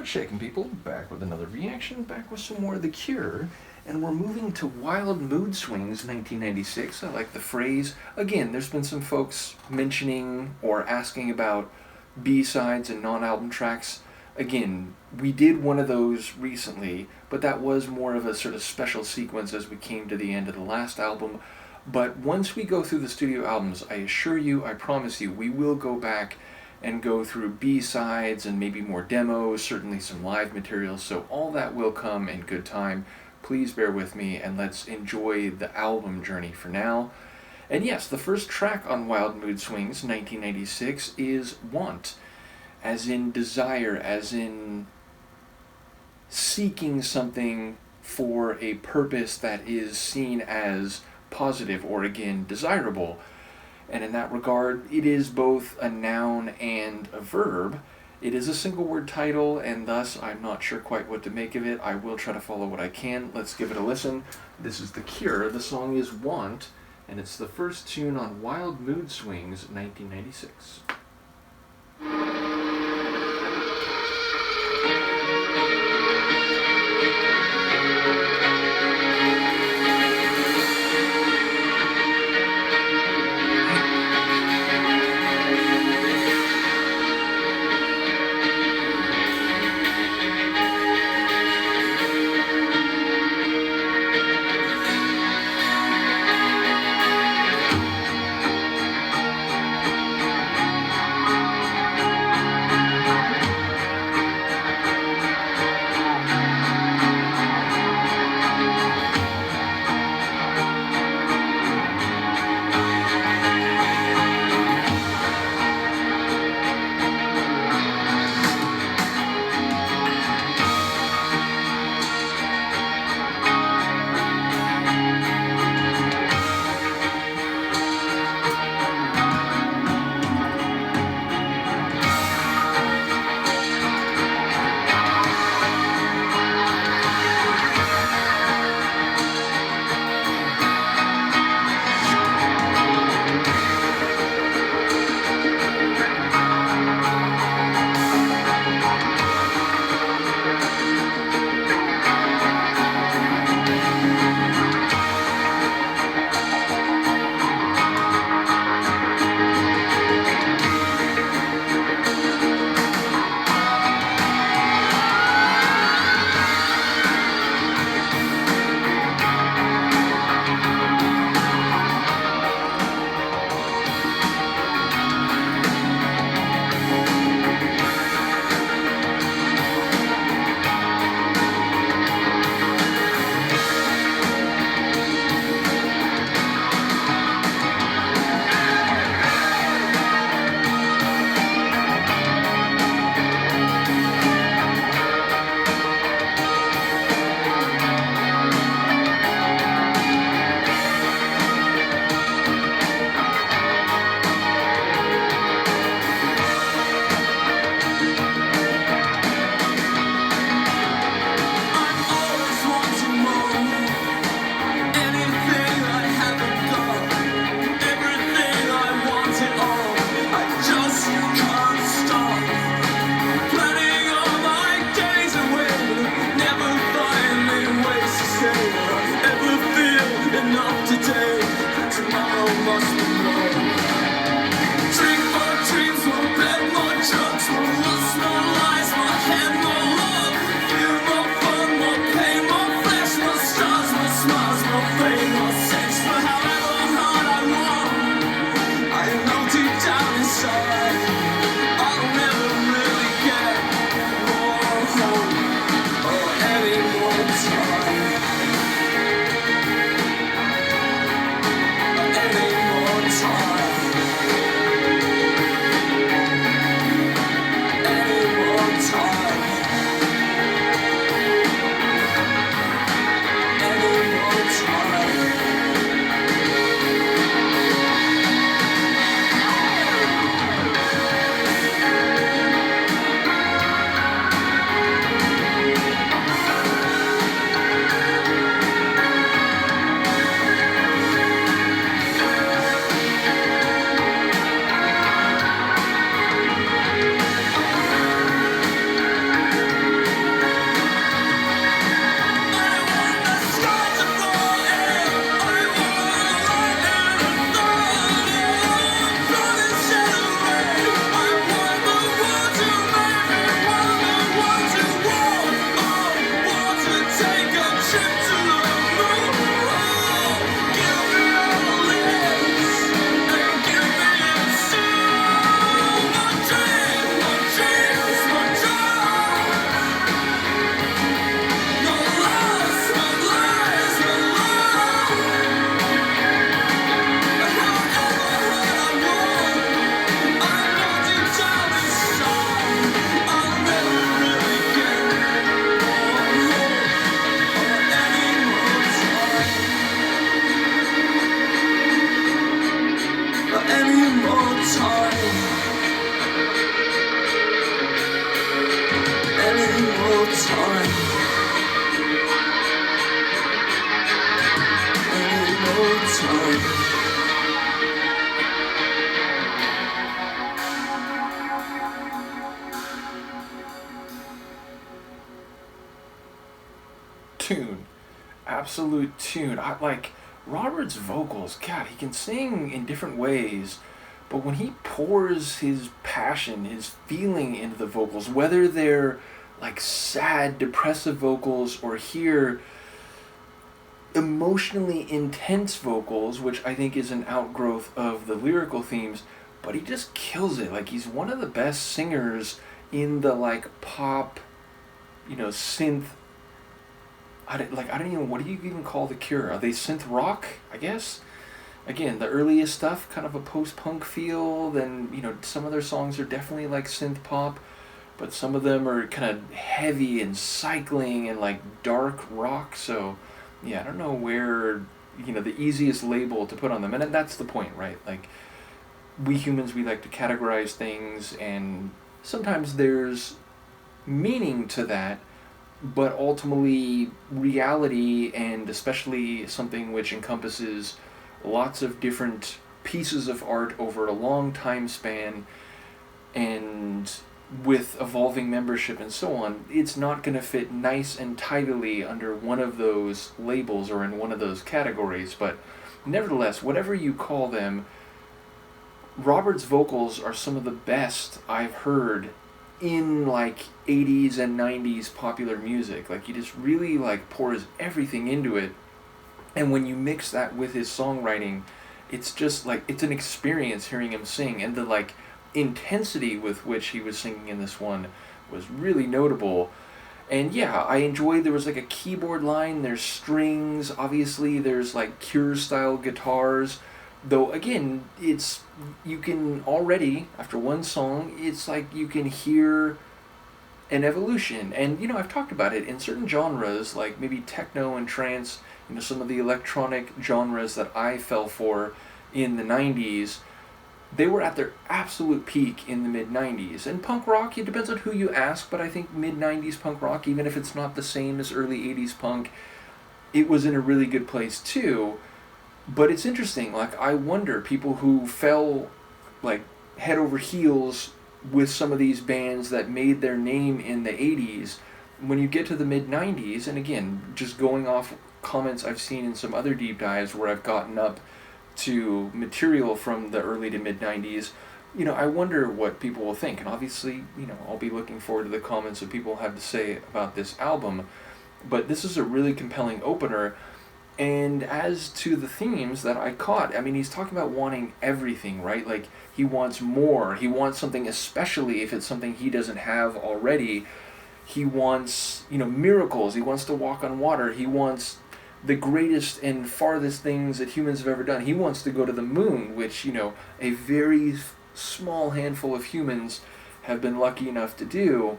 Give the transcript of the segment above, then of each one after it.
What's shaking, people? Back with another reaction, back with some more of The Cure, and we're moving to Wild Mood Swings 1996. I like the phrase. Again, there's been some folks mentioning or asking about B-sides and non-album tracks. Again, we did one of those recently, but that was more of a sort of special sequence as we came to the end of the last album. But once we go through the studio albums, I assure you, I promise you, we will go back and go through B-sides and maybe more demos, certainly some live material, so all that will come in good time. Please bear with me and let's enjoy the album journey for now. And yes, the first track on Wild Mood Swings 1996 is Want, as in desire, as in seeking something for a purpose that is seen as positive or, again, desirable. And in that regard, it is both a noun and a verb. It is a single word title, and thus I'm not sure quite what to make of it. I will try to follow what I can. Let's give it a listen. This is The Cure. The song is Want, and it's the first tune on Wild Mood Swings 1996. Tune. Absolute tune. I like Robert's vocals. God, he can sing in different ways, but when he pours his passion, his feeling into the vocals, whether they're like sad, depressive vocals or here emotionally intense vocals, which I think is an outgrowth of the lyrical themes, but he just kills it. Like he's one of the best singers in the like pop, synth. I don't even, what do you even call The Cure? Are they synth rock, I guess? Again, the earliest stuff, kind of a post-punk feel, then, some of their songs are definitely like synth pop, but some of them are kind of heavy and cycling and like dark rock, so yeah, I don't know where, the easiest label to put on them, and that's the point, right? Like, we humans, we like to categorize things, and sometimes there's meaning to that, but ultimately reality, and especially something which encompasses lots of different pieces of art over a long time span and with evolving membership and so on, it's not going to fit nice and tidily under one of those labels or in one of those categories. But nevertheless, whatever you call them, Robert's vocals are some of the best I've heard in like 80s and 90s popular music. Like he just really like pours everything into it, and when you mix that with his songwriting, it's just like it's an experience hearing him sing, and the like intensity with which he was singing in this one was really notable. And yeah, I enjoyed, there was like a keyboard line, there's strings, obviously there's like Cure style guitars, though again, you can already, after one song, it's like you can hear an evolution. And I've talked about it in certain genres, like maybe techno and trance, some of the electronic genres that I fell for in the 90s, they were at their absolute peak in the mid-90s. And punk rock, it depends on who you ask, but I think mid-90s punk rock, even if it's not the same as early 80s punk, it was in a really good place too. But it's interesting, like I wonder, people who fell like head over heels with some of these bands that made their name in the 80s, when you get to the mid-90s, and again, just going off comments I've seen in some other deep dives where I've gotten up to material from the early to mid-90s, I wonder what people will think. And obviously, I'll be looking forward to the comments that people have to say about this album. But this is a really compelling opener. And as to the themes that I caught, I mean, he's talking about wanting everything, right? Like, he wants more. He wants something, especially if it's something he doesn't have already. He wants, miracles. He wants to walk on water. He wants the greatest and farthest things that humans have ever done. He wants to go to the moon, which, a very small handful of humans have been lucky enough to do.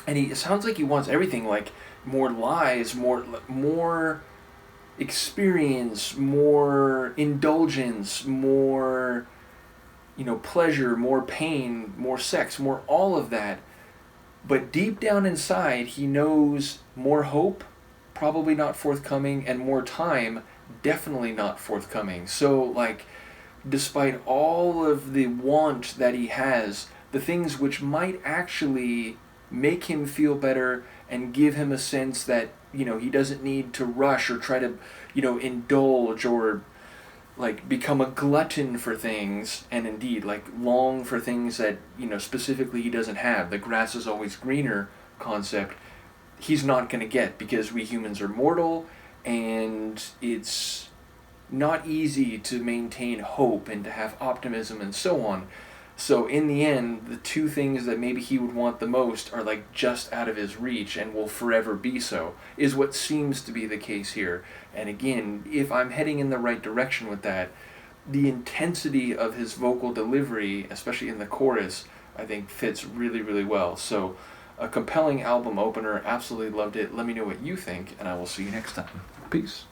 And it sounds like he wants everything, like more lives, more experience, more indulgence, more, pleasure, more pain, more sex, more all of that. But deep down inside, he knows more hope, probably not forthcoming, and more time, definitely not forthcoming. So, like, despite all of the want that he has, the things which might actually make him feel better and give him a sense that, he doesn't need to rush or try to, indulge or, like, become a glutton for things, and indeed, like, long for things that, specifically he doesn't have. The grass is always greener concept. He's not going to get, because we humans are mortal, and it's not easy to maintain hope and to have optimism and so on. So in the end, the two things that maybe he would want the most are like just out of his reach and will forever be so, is what seems to be the case here. And again, if I'm heading in the right direction with that, the intensity of his vocal delivery, especially in the chorus, I think fits really, really well. So a compelling album opener, absolutely loved it. Let me know what you think, and I will see you next time. Peace.